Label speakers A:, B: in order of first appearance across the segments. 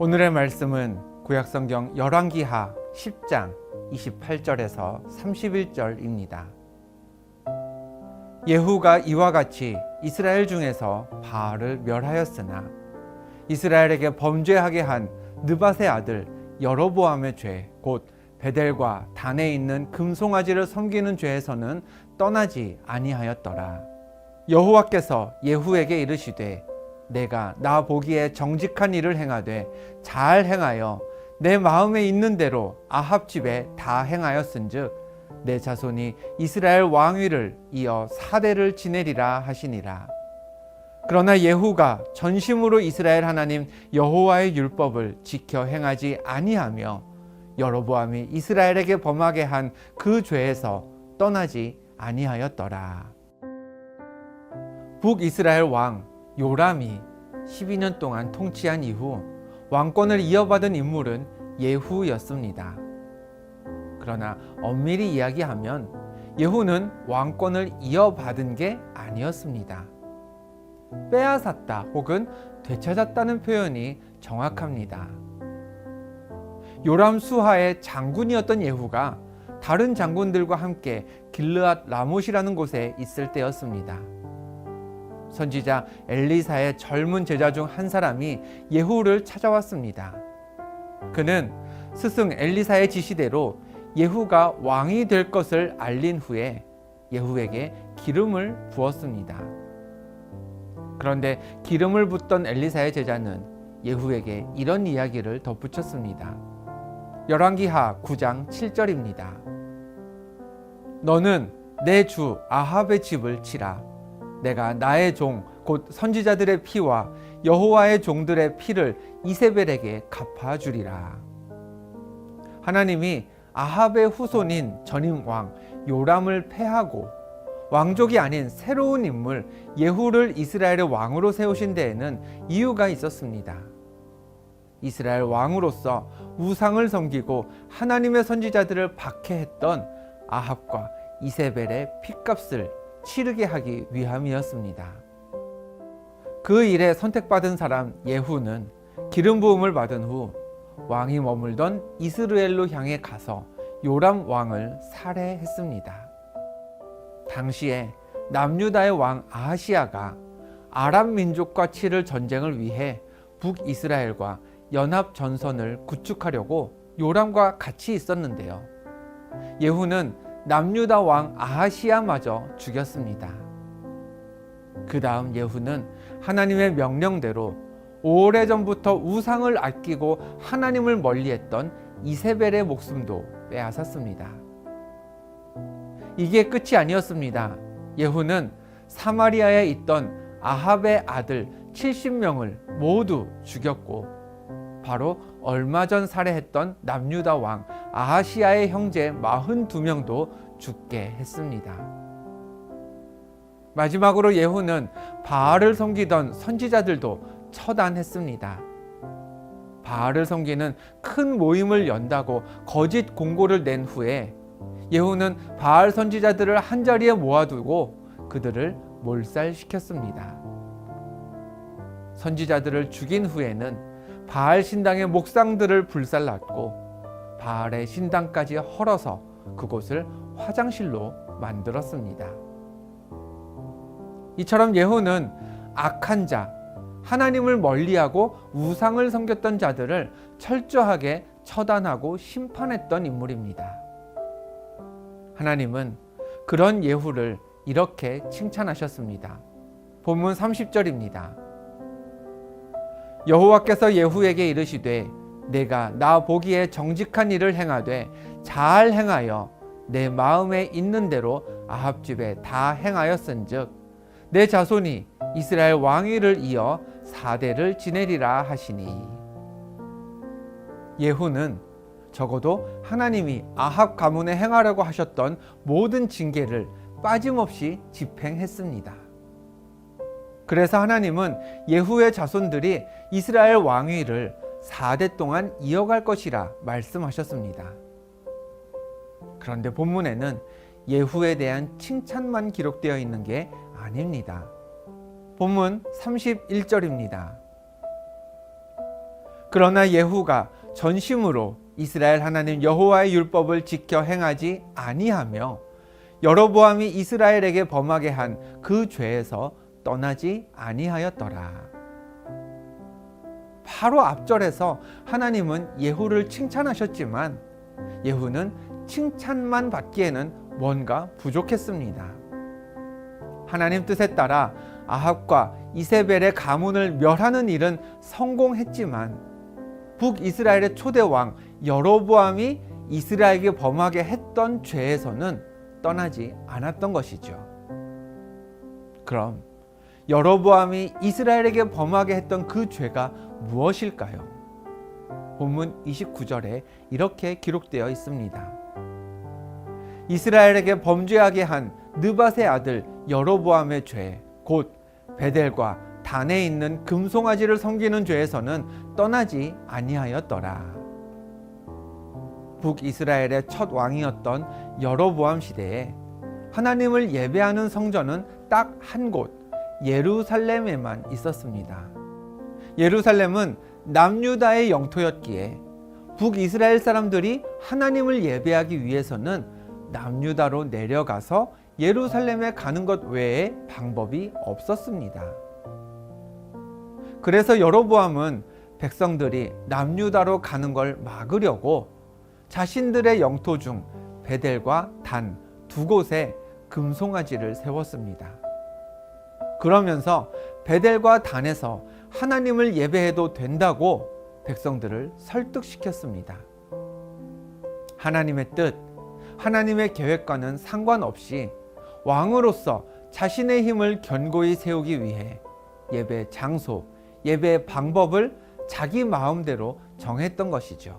A: 오늘의 말씀은 구약성경 열왕기하 10장 28절에서 31절입니다. 예후가 이와 같이 이스라엘 중에서 바알을 멸하였으나 이스라엘에게 범죄하게 한 느밧의 아들 여로보암의 죄, 곧 베델과 단에 있는 금송아지를 섬기는 죄에서는 떠나지 아니하였더라. 여호와께서 예후에게 이르시되 내가 나 보기에 정직한 일을 행하되 잘 행하여 내 마음에 있는 대로 아합 집에 다 행하였은즉 내 자손이 이스라엘 왕위를 이어 4대를 지내리라 하시니라. 그러나 예후가 전심으로 이스라엘 하나님 여호와의 율법을 지켜 행하지 아니하며 여로보암이 이스라엘에게 범하게 한 그 죄에서 떠나지 아니하였더라. 북이스라엘 왕 요람이 12년 동안 통치한 이후 왕권을 이어받은 인물은 예후였습니다. 그러나 엄밀히 이야기하면 예후는 왕권을 이어받은 게 아니었습니다. 빼앗았다 혹은 되찾았다는 표현이 정확합니다. 요람 수하의 장군이었던 예후가 다른 장군들과 함께 길르앗 라못이라는 곳에 있을 때였습니다. 선지자 엘리사의 젊은 제자 중 한 사람이 예후를 찾아왔습니다. 그는 스승 엘리사의 지시대로 예후가 왕이 될 것을 알린 후에 예후에게 기름을 부었습니다. 그런데 기름을 붓던 엘리사의 제자는 예후에게 이런 이야기를 덧붙였습니다. 열왕기하 9장 7절입니다. 너는 내 주 아합의 집을 치라. 내가 나의 종 곧 선지자들의 피와 여호와의 종들의 피를 이세벨에게 갚아주리라. 하나님이 아합의 후손인 전임 왕 요람을 패하고 왕족이 아닌 새로운 인물 예후를 이스라엘의 왕으로 세우신 데에는 이유가 있었습니다. 이스라엘 왕으로서 우상을 섬기고 하나님의 선지자들을 박해했던 아합과 이세벨의 핏값을 치르게 하기 위함이었습니다. 그 일에 선택받은 사람 예후는 기름 부음을 받은 후 왕이 머물던 이스라엘로 향해 가서 요람 왕을 살해했습니다. 당시에 남유다의 왕 아하시야가 아람 민족과 치를 전쟁을 위해 북이스라엘과 연합 전선을 구축하려고 요람과 같이 있었는데요. 예후는 남유다 왕 아하시야마저 죽였습니다. 그 다음 예후는 하나님의 명령대로 오래전부터 우상을 아끼고 하나님을 멀리했던 이세벨의 목숨도 빼앗았습니다. 이게 끝이 아니었습니다. 예후는 사마리아에 있던 아합의 아들 70명을 모두 죽였고 바로 얼마 전 살해했던 남유다 왕 아하시야의 형제 42명도 죽게 했습니다. 마지막으로 예후는 바알을 섬기던 선지자들도 처단했습니다. 바알을 섬기는 큰 모임을 연다고 거짓 공고를 낸 후에 예후는 바알 선지자들을 한자리에 모아두고 그들을 몰살시켰습니다. 선지자들을 죽인 후에는 바알 신당의 목상들을 불살랐고 바알의 신당까지 헐어서 그곳을 화장실로 만들었습니다. 이처럼 예후는 악한 자, 하나님을 멀리하고 우상을 섬겼던 자들을 철저하게 처단하고 심판했던 인물입니다. 하나님은 그런 예후를 이렇게 칭찬하셨습니다. 본문 30절입니다. 여호와께서 예후에게 이르시되 내가 나 보기에 정직한 일을 행하되 잘 행하여 내 마음에 있는 대로 아합 집에 다 행하였은즉 내 자손이 이스라엘 왕위를 이어 4대를 지내리라 하시니. 예후는 적어도 하나님이 아합 가문에 행하라고 하셨던 모든 징계를 빠짐없이 집행했습니다. 그래서 하나님은 예후의 자손들이 이스라엘 왕위를 4대 동안 이어갈 것이라 말씀하셨습니다. 그런데 본문에는 예후에 대한 칭찬만 기록되어 있는 게 아닙니다. 본문 31절입니다. 그러나 예후가 전심으로 이스라엘 하나님 여호와의 율법을 지켜 행하지 아니하며 여로보암이 이스라엘에게 범하게 한 그 죄에서 떠나지 아니하였더라. 바로 앞절에서 하나님은 예후를 칭찬하셨지만 예후는 칭찬만 받기에는 뭔가 부족했습니다. 하나님 뜻에 따라 아합과 이세벨의 가문을 멸하는 일은 성공했지만 북이스라엘의 초대 왕 여로보암이 이스라엘에게 범하게 했던 죄에서는 떠나지 않았던 것이죠. 그럼 여로보암이 이스라엘에게 범하게 했던 그 죄가 무엇일까요? 본문 29절에 이렇게 기록되어 있습니다. 이스라엘에게 범죄하게 한 느밧의 아들 여로보암의 죄, 곧 베델과 단에 있는 금송아지를 섬기는 죄에서는 떠나지 아니하였더라. 북이스라엘의 첫 왕이었던 여로보암 시대에 하나님을 예배하는 성전은 딱 한 곳, 예루살렘에만 있었습니다. 예루살렘은 남유다의 영토였기에 북이스라엘 사람들이 하나님을 예배하기 위해서는 남유다로 내려가서 예루살렘에 가는 것 외에 방법이 없었습니다. 그래서 여로보암은 백성들이 남유다로 가는 걸 막으려고 자신들의 영토 중 베델과 단 두 곳에 금송아지를 세웠습니다. 그러면서 베델과 단에서 하나님을 예배해도 된다고 백성들을 설득시켰습니다. 하나님의 뜻, 하나님의 계획과는 상관없이 왕으로서 자신의 힘을 견고히 세우기 위해 예배 장소, 예배 방법을 자기 마음대로 정했던 것이죠.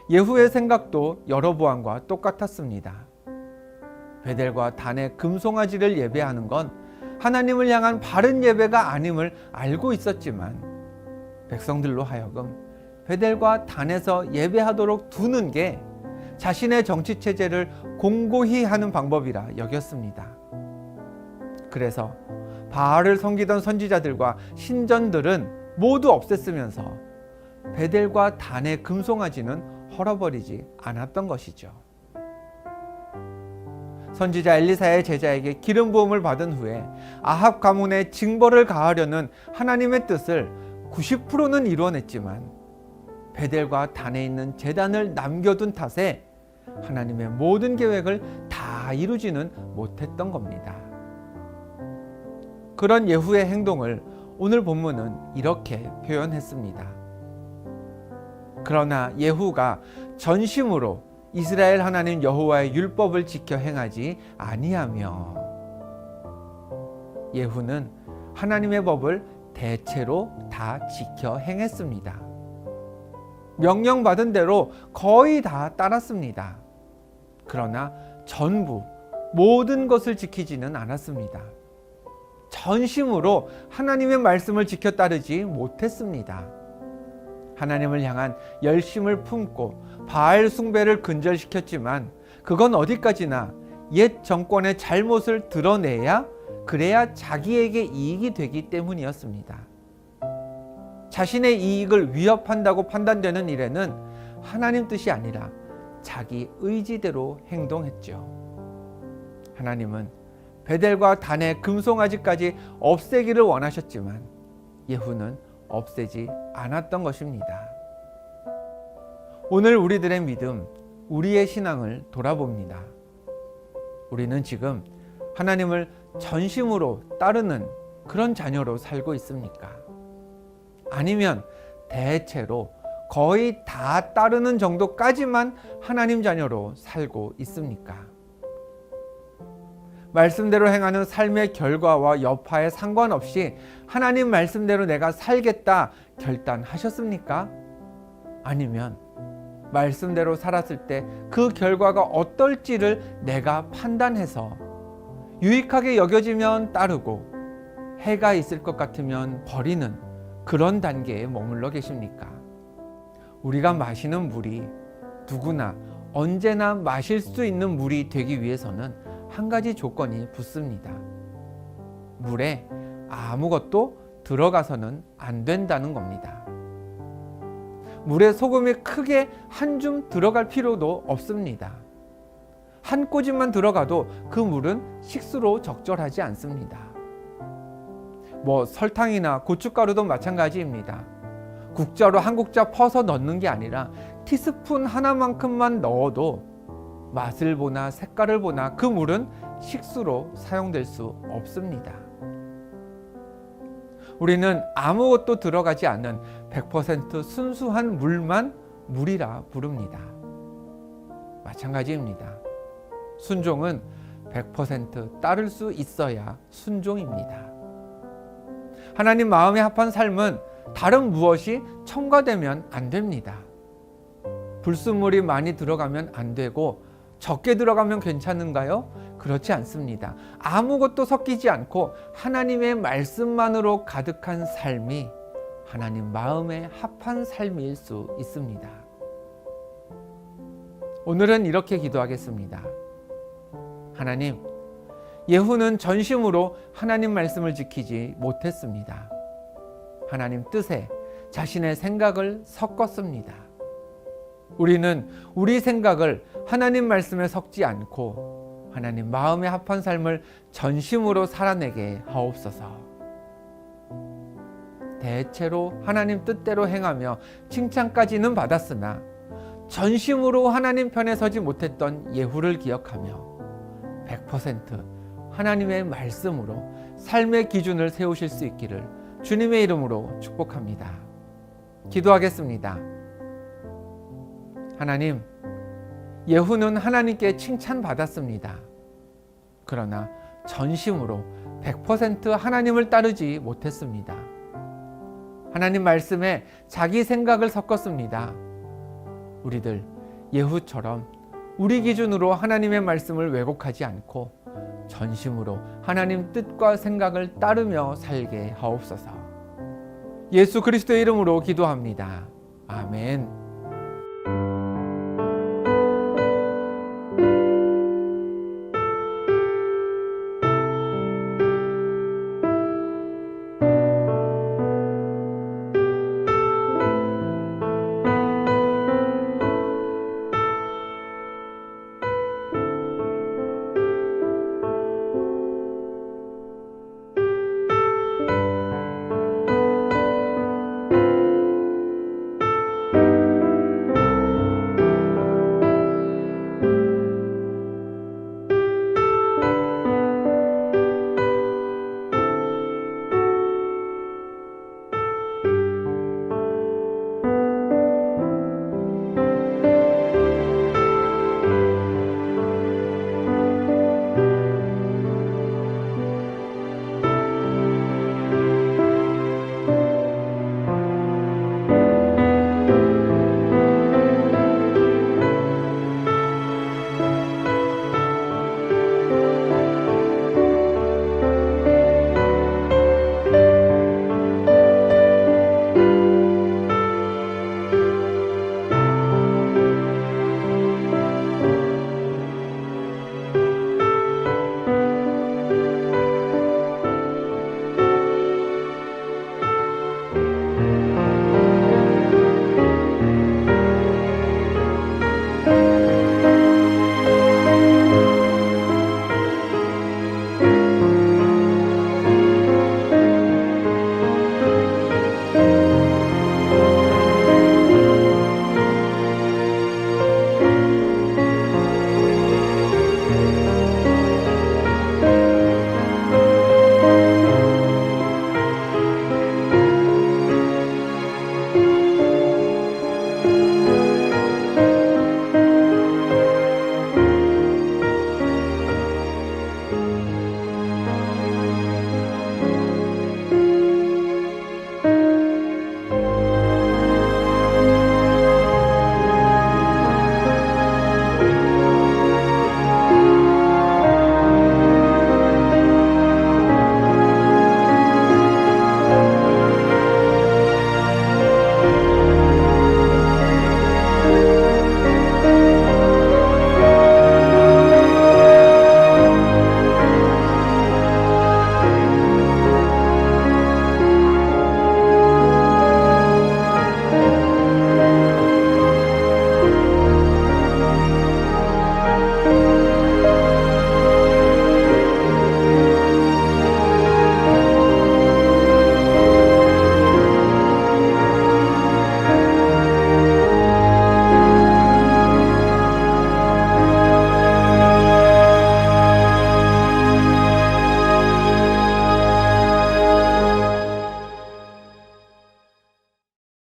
A: 예후의 생각도 여로보암과 똑같았습니다. 베델과 단의 금송아지를 예배하는 건 하나님을 향한 바른 예배가 아님을 알고 있었지만 백성들로 하여금 베델과 단에서 예배하도록 두는 게 자신의 정치 체제를 공고히 하는 방법이라 여겼습니다. 그래서 바알을 섬기던 선지자들과 신전들은 모두 없앴으면서 베델과 단의 금송아지는 헐어버리지 않았던 것이죠. 선지자 엘리사의 제자에게 기름 부음을 받은 후에 아합 가문에 징벌을 가하려는 하나님의 뜻을 90%는 이루어냈지만 베델과 단에 있는 제단을 남겨둔 탓에 하나님의 모든 계획을 다 이루지는 못했던 겁니다. 그런 예후의 행동을 오늘 본문은 이렇게 표현했습니다. 그러나 예후가 전심으로 이스라엘 하나님 여호와의 율법을 지켜 행하지 아니하며, 예후는 하나님의 법을 대체로 다 지켜 행했습니다. 명령받은 대로 거의 다 따랐습니다. 그러나 전부 모든 것을 지키지는 않았습니다. 전심으로 하나님의 말씀을 지켜 따르지 못했습니다. 하나님을 향한 열심을 품고 바알 숭배를 근절시켰지만 그건 어디까지나 옛 정권의 잘못을 드러내야, 그래야 자기에게 이익이 되기 때문이었습니다. 자신의 이익을 위협한다고 판단되는 일에는 하나님 뜻이 아니라 자기 의지대로 행동했죠. 하나님은 베델과 단의 금송아지까지 없애기를 원하셨지만 예후는 없애지 않았던 것입니다. 오늘 우리들의 믿음, 우리의 신앙을 돌아봅니다. 우리는 지금 하나님을 전심으로 따르는 그런 자녀로 살고 있습니까? 아니면 대체로 거의 다 따르는 정도까지만 하나님 자녀로 살고 있습니까? 말씀대로 행하는 삶의 결과와 여파에 상관없이 하나님 말씀대로 내가 살겠다 결단하셨습니까? 아니면 말씀대로 살았을 때 그 결과가 어떨지를 내가 판단해서 유익하게 여겨지면 따르고 해가 있을 것 같으면 버리는 그런 단계에 머물러 계십니까? 우리가 마시는 물이 누구나 언제나 마실 수 있는 물이 되기 위해서는 한 가지 조건이 붙습니다. 물에 아무것도 들어가서는 안 된다는 겁니다. 물에 소금이 크게 한 줌 들어갈 필요도 없습니다. 한 꼬집만 들어가도 그 물은 식수로 적절하지 않습니다. 설탕이나 고춧가루도 마찬가지입니다. 국자로 한 국자 퍼서 넣는 게 아니라 티스푼 하나만큼만 넣어도 맛을 보나 색깔을 보나 그 물은 식수로 사용될 수 없습니다. 우리는 아무것도 들어가지 않은 100% 순수한 물만 물이라 부릅니다. 마찬가지입니다. 순종은 100% 따를 수 있어야 순종입니다. 하나님 마음에 합한 삶은 다른 무엇이 첨가되면 안 됩니다. 불순물이 많이 들어가면 안 되고 적게 들어가면 괜찮은가요? 그렇지 않습니다. 아무것도 섞이지 않고 하나님의 말씀만으로 가득한 삶이 하나님 마음에 합한 삶일 수 있습니다. 오늘은 이렇게 기도하겠습니다. 하나님, 예후는 전심으로 하나님 말씀을 지키지 못했습니다. 하나님 뜻에 자신의 생각을 섞었습니다. 우리는 우리 생각을 하나님 말씀에 섞지 않고 하나님 마음에 합한 삶을 전심으로 살아내게 하옵소서. 대체로 하나님 뜻대로 행하며 칭찬까지는 받았으나 전심으로 하나님 편에 서지 못했던 예후를 기억하며 100% 하나님의 말씀으로 삶의 기준을 세우실 수 있기를 주님의 이름으로 축복합니다. 기도하겠습니다. 하나님, 예후는 하나님께 칭찬받았습니다. 그러나 전심으로 100% 하나님을 따르지 못했습니다. 하나님 말씀에 자기 생각을 섞었습니다. 우리들 예후처럼 우리 기준으로 하나님의 말씀을 왜곡하지 않고 전심으로 하나님 뜻과 생각을 따르며 살게 하옵소서. 예수 그리스도의 이름으로 기도합니다. 아멘.